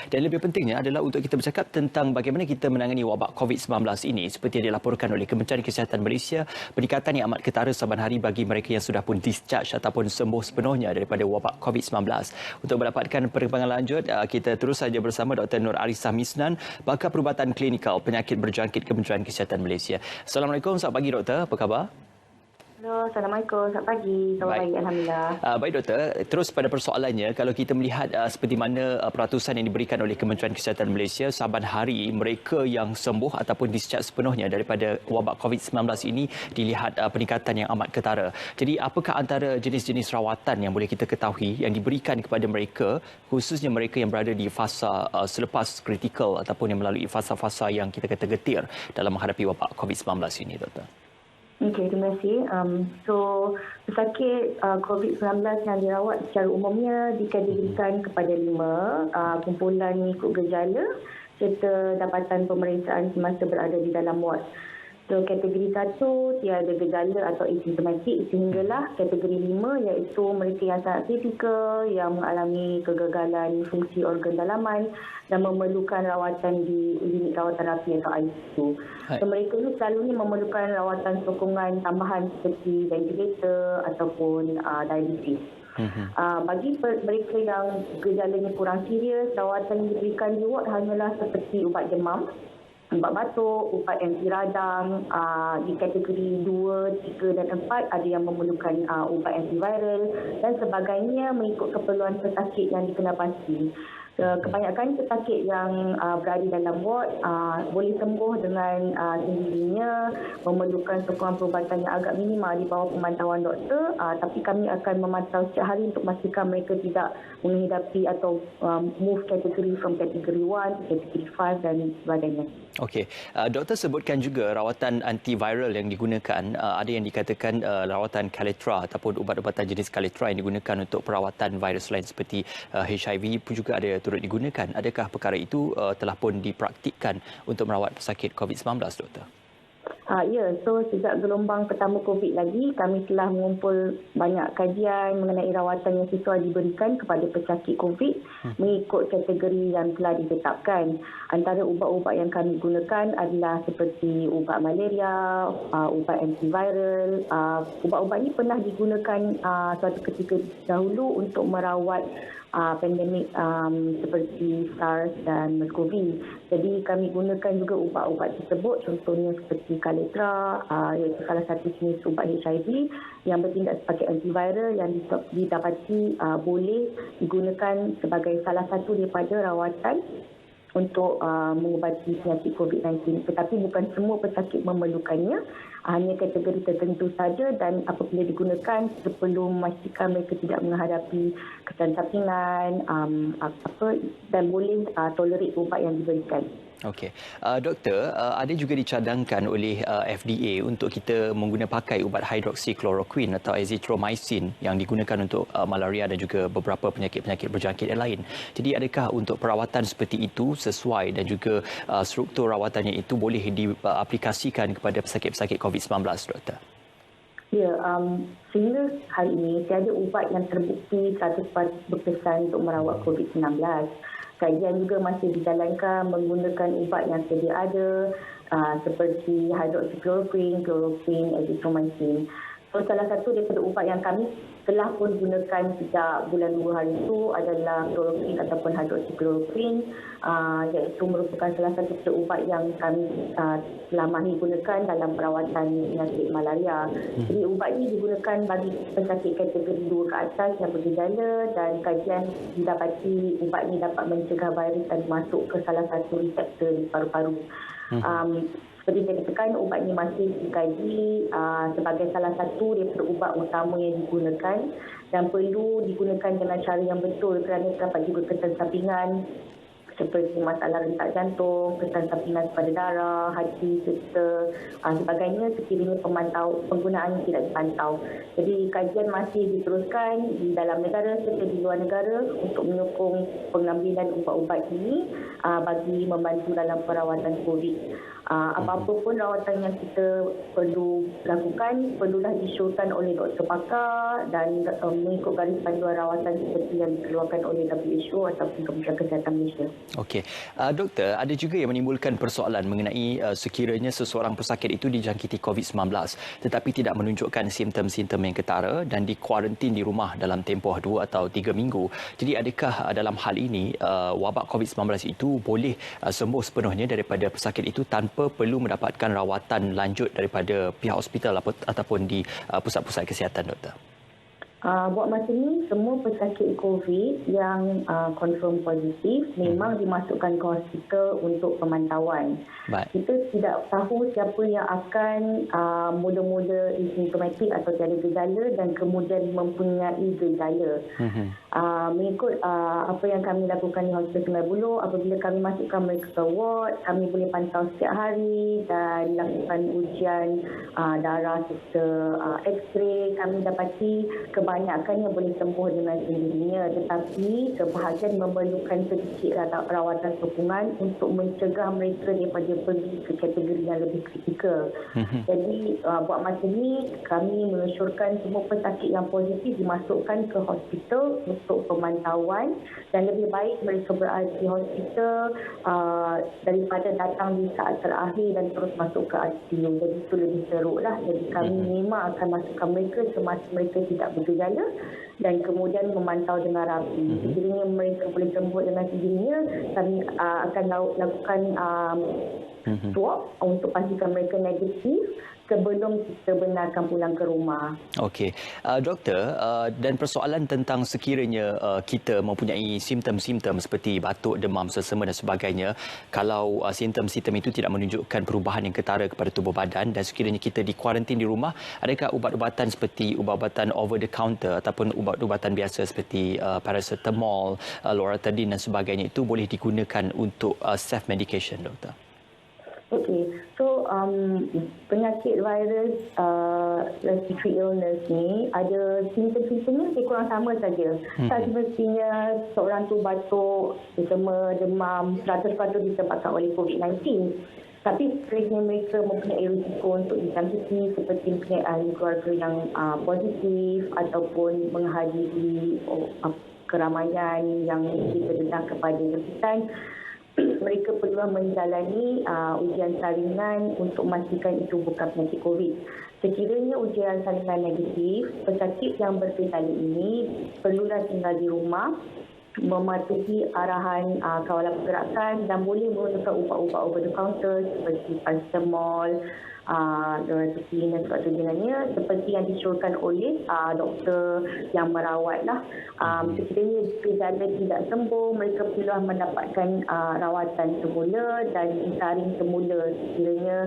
Dan lebih pentingnya adalah untuk kita bercakap tentang bagaimana kita menangani wabak COVID-19 ini seperti yang dilaporkan oleh Kementerian Kesihatan Malaysia, peningkatan yang amat ketara saban hari bagi mereka yang sudah pun discharge ataupun sembuh sepenuhnya daripada wabak COVID-19. Untuk mendapatkan perkembangan lanjut, kita terus saja bersama Dr. Nur Arisah Misnan, pakar perubatan klinikal penyakit berjangkit Kementerian Kesihatan Malaysia. Assalamualaikum, selamat pagi doktor, apa khabar? Halo, Assalamualaikum. Selamat pagi. Selamat pagi, Alhamdulillah. Baik doktor, terus pada persoalannya, kalau kita melihat seperti mana peratusan yang diberikan oleh Kementerian Kesihatan Malaysia, saban hari mereka yang sembuh ataupun discharge sepenuhnya daripada wabak COVID-19 ini dilihat peningkatan yang amat ketara. Jadi apakah antara jenis-jenis rawatan yang boleh kita ketahui yang diberikan kepada mereka, khususnya mereka yang berada di fasa selepas kritikal ataupun yang melalui fasa-fasa yang kita kata getir dalam menghadapi wabak COVID-19 ini, doktor? Okey, terima kasih. Pesakit COVID-19 yang dirawat secara umumnya dikategorikan kepada 5 kumpulan mengikut gejala serta dapatan pemeriksaan semasa berada di dalam ward. So, kategori 1 tiada gejala atau asimptomatik sehinggalah kategori 5 iaitu mereka yang sangat kritikal, yang mengalami kegagalan fungsi organ dalaman dan memerlukan rawatan di unit rawatan rapi atau ICU. So, mereka ini selalunya memerlukan rawatan sokongan tambahan seperti ventilator ataupun dialisis. Bagi mereka yang gejalanya kurang serius, rawatan yang diberikan di ward hanyalah seperti ubat demam, ubat batuk, ubat anti radang. Di kategori 2, 3 dan 4 ada yang memerlukan ubat antiviral dan sebagainya mengikut keperluan pesakit yang dikenal-pasti. Kebanyakan pesakit yang berada dalam ward boleh sembuh dengan sendirinya, memerlukan sokongan perubatan yang agak minimal di bawah pemantauan doktor, tapi kami akan memantau setiap hari untuk memastikan mereka tidak menghadapi atau move kategori from kategori 1 ke kategori 5 dan sebagainya. Okey, doktor sebutkan juga rawatan antiviral yang digunakan, ada yang dikatakan rawatan Kaletra ataupun ubat-ubatan jenis Kaletra yang digunakan untuk perawatan virus lain seperti HIV pun juga ada turut digunakan. Adakah perkara itu telah pun dipraktikkan untuk merawat pesakit COVID-19, doktor? Ya, so sejak gelombang pertama COVID lagi, kami telah mengumpul banyak kajian mengenai rawatan yang sesuai diberikan kepada pesakit COVID mengikut kategori yang telah ditetapkan. Antara ubat-ubat yang kami gunakan adalah seperti ubat malaria, ubat antiviral. Ubat-ubat ini pernah digunakan suatu ketika dahulu untuk merawat pandemik seperti SARS dan MERS-CoV. Jadi kami gunakan juga ubat-ubat tersebut, contohnya seperti Kaletra, iaitu salah satu jenis ubat HIV yang bertindak sebagai antiviral yang didapati boleh digunakan sebagai salah satu daripada rawatan untuk mengubati penyakit COVID-19. Tetapi bukan semua pesakit memerlukannya, hanya kategori tertentu saja dan apabila digunakan kita perlu memastikan mereka tidak menghadapi kesan sampingan dan boleh tolerate ubat yang diberikan. Okey. Doktor, ada juga dicadangkan oleh FDA untuk kita pakai ubat hydroxychloroquine atau azithromycin yang digunakan untuk malaria dan juga beberapa penyakit-penyakit berjangkit yang lain. Jadi adakah untuk perawatan seperti itu sesuai dan juga struktur rawatannya itu boleh diaplikasikan kepada pesakit-pesakit COVID-19, doktor? Ya, sehingga hari ini tiada ubat yang terbukti 100% berkesan untuk merawat COVID-19. Kajian juga masih dijalankan menggunakan ubat yang sedia ada seperti hydroxychloroquine, chloroquine, azithromycin. So, salah satu daripada ubat yang kami telah pun gunakan sejak bulan 2 hari itu adalah chloroquine ataupun hydroxychloroquine, iaitu merupakan salah satu ubat yang kami telah mahir gunakan dalam perawatan penyakit malaria. Jadi ubat ini digunakan bagi pesakit kategori 2 ke atas yang bergejala dan kajian didapati ubat ini dapat mencegah virus dan masuk ke salah satu reseptor di paru-paru. Seperti saya katakan, ubat ini masih dikaji sebagai salah satu daripada ubat utama yang digunakan dan perlu digunakan dengan cara yang betul kerana terdapat juga kesan sampingan seperti masalah rentak jantung, kesan sampingan pada darah, hati serta sebagainya sekiranya penggunaan tidak dipantau. Jadi kajian masih diteruskan di dalam negara serta di luar negara untuk menyokong pengambilan ubat-ubat ini bagi membantu dalam perawatan COVID. Apa-apa pun rawatan yang kita perlu lakukan perlulah disyorkan oleh doktor pakar dan mengikut garis panduan rawatan seperti yang dikeluarkan oleh WHO ataupun Kementerian Kesihatan Malaysia. Okey. Doktor, ada juga yang menimbulkan persoalan mengenai sekiranya seseorang pesakit itu dijangkiti COVID-19 tetapi tidak menunjukkan simptom-simptom yang ketara dan dikuarantin di rumah dalam tempoh 2 atau 3 minggu. Jadi adakah dalam hal ini wabak COVID-19 itu boleh sembuh sepenuhnya daripada pesakit itu tanpa perlu mendapatkan rawatan lanjut daripada pihak hospital ataupun di pusat-pusat kesihatan, doktor? Buat masa ni, semua pesakit COVID yang confirm positif memang dimasukkan ke hospital untuk pemantauan. Baik. Kita tidak tahu siapa yang akan mula-mula asimptomatik atau tiada gejala dan kemudian mempunyai gejala. Mengikut apa yang kami lakukan di Hospital Sungai Buloh, apabila kami masukkan mereka ke ward, kami boleh pantau setiap hari dan lakukan ujian darah serta X-ray. Kami dapati kebanyakannya boleh sembuh dengan sendirinya, tetapi sebahagian memerlukan sedikit rawatan sokongan untuk mencegah mereka daripada pergi ke kategori yang lebih kritikal. Jadi buat masa ini kami mengesyorkan semua pesakit yang positif dimasukkan ke hospital untuk pemantauan dan lebih baik mereka berada di hospital daripada datang di saat terakhir dan terus masuk ke ICU. Jadi itu lebih teruk lah. Jadi kami memang akan masukkan mereka semasa mereka tidak bergejala dan kemudian memantau dengan rapi. Sekiranya mereka boleh sembuh dengan sendirinya, kami akan lakukan swab untuk pastikan mereka negatif sebelum kita benarkan pulang ke rumah. Okey. Doktor, dan persoalan tentang sekiranya kita mempunyai simptom-simptom seperti batuk, demam, sesama dan sebagainya, kalau simptom-simptom itu tidak menunjukkan perubahan yang ketara kepada tubuh badan dan sekiranya kita dikuarantin di rumah, adakah ubat-ubatan seperti ubat-ubatan over the counter ataupun ubat-ubatan biasa seperti paracetamol, loratadine dan sebagainya itu boleh digunakan untuk self medication, doktor? Okey, so penyakit virus respiratory illness ni ada simptom-simptomnya lebih kurang sama saja. Tak semestinya seorang tu batuk, sesama, demam 100% disebabkan oleh COVID-19. Tapi sekiranya mereka mempunyai risiko untuk dijangkiti seperti mempunyai ahli keluarga yang positif ataupun menghadiri keramaian yang diterdedah kepada jemputan, mereka perlu menjalani ujian salinan untuk memastikan itu bukan penyakit COVID. Sekiranya ujian salinan negatif, pesakit yang bergejala ini perlulah tinggal di rumah, mematuhi arahan kawalan pergerakan dan boleh menggunakan ubat-ubat over the counter seperti paracetamol, loratadine dan sebagainya seperti yang disyorkan oleh doktor yang merawat lah. Sekiranya gejala tidak sembuh, mereka perlu mendapatkan rawatan semula dan disaring semula sekiranya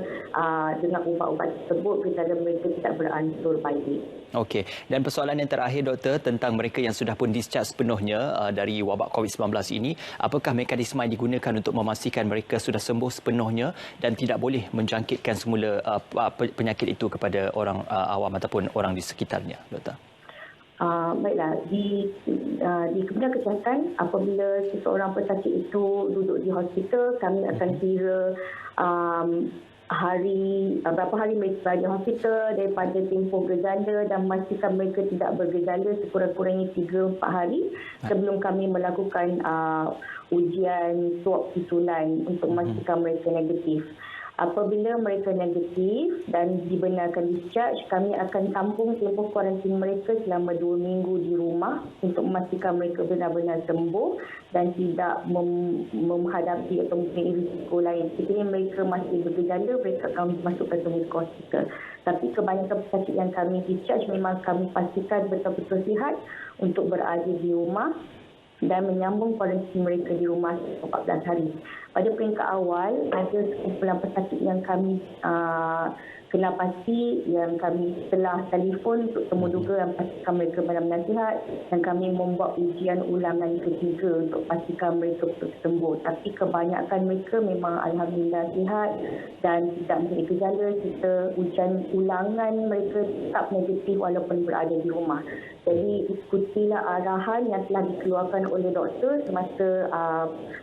dengan ubat-ubat tersebut gejala mereka tidak beransur baik. Okey. Dan persoalan yang terakhir, doktor, tentang mereka yang sudah pun discharge sepenuhnya dari wabak COVID-19 ini, apakah mekanisme yang digunakan untuk memastikan mereka sudah sembuh sepenuhnya dan tidak boleh menjangkitkan semula penyakit itu kepada orang awam ataupun orang di sekitarnya, doktor? Baiklah, di Kementerian Kesihatan, apabila seseorang pesakit itu duduk di hospital, kami akan kira berapa hari mereka berada di hospital daripada tempoh gejala dan memastikan mereka tidak bergejala sekurang-kurangnya 3-4 hari sebelum kami melakukan ujian swab susulan untuk memastikan mereka negatif. Apabila mereka negatif dan dibenarkan discharge, kami akan tampung tempoh kuarantin mereka selama 2 minggu di rumah untuk memastikan mereka benar-benar sembuh dan tidak menghadapi atau mempunyai risiko lain. Sekiranya mereka masih bergejala, mereka akan masukkan semua ke hospital. Tapi kebanyakan pesakit yang kami discharge memang kami pastikan betul-betul sihat untuk berada di rumah dan menyambung kuarantin mereka di rumah 14 hari. Pada peringkat awal, ada sekumpulan pesakit yang kami kenal pasti yang kami telah telefon untuk temuduga yang pastikan mereka benar-benar sihat dan kami membuat ujian ulang yang ketiga untuk pastikan mereka betul sembuh. Tapi kebanyakan mereka memang alhamdulillah sihat dan tidak mempunyai gejala. Kita ujian ulangan mereka tetap negatif walaupun berada di rumah. Jadi ikutilah arahan yang telah dikeluarkan oleh doktor semasa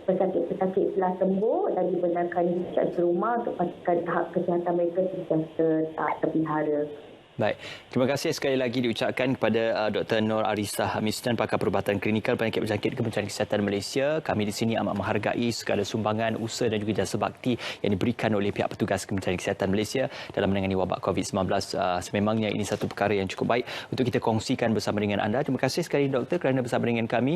pesakit-pesakit telah sembuh dan dibenarkan discharge ke rumah untuk pastikan tahap kesihatan mereka sentiasa terpelihara. Baik, terima kasih sekali lagi diucapkan kepada Dr. Nur Arissa Hamisdan, pakar perubatan klinikal penyakit berjangkit Kementerian Kesihatan Malaysia. Kami di sini amat menghargai segala sumbangan, usaha dan juga jasa bakti yang diberikan oleh pihak petugas Kementerian Kesihatan Malaysia dalam menangani wabak COVID-19. Sememangnya ini satu perkara yang cukup baik untuk kita kongsikan bersama dengan anda. Terima kasih sekali doktor kerana bersama dengan kami.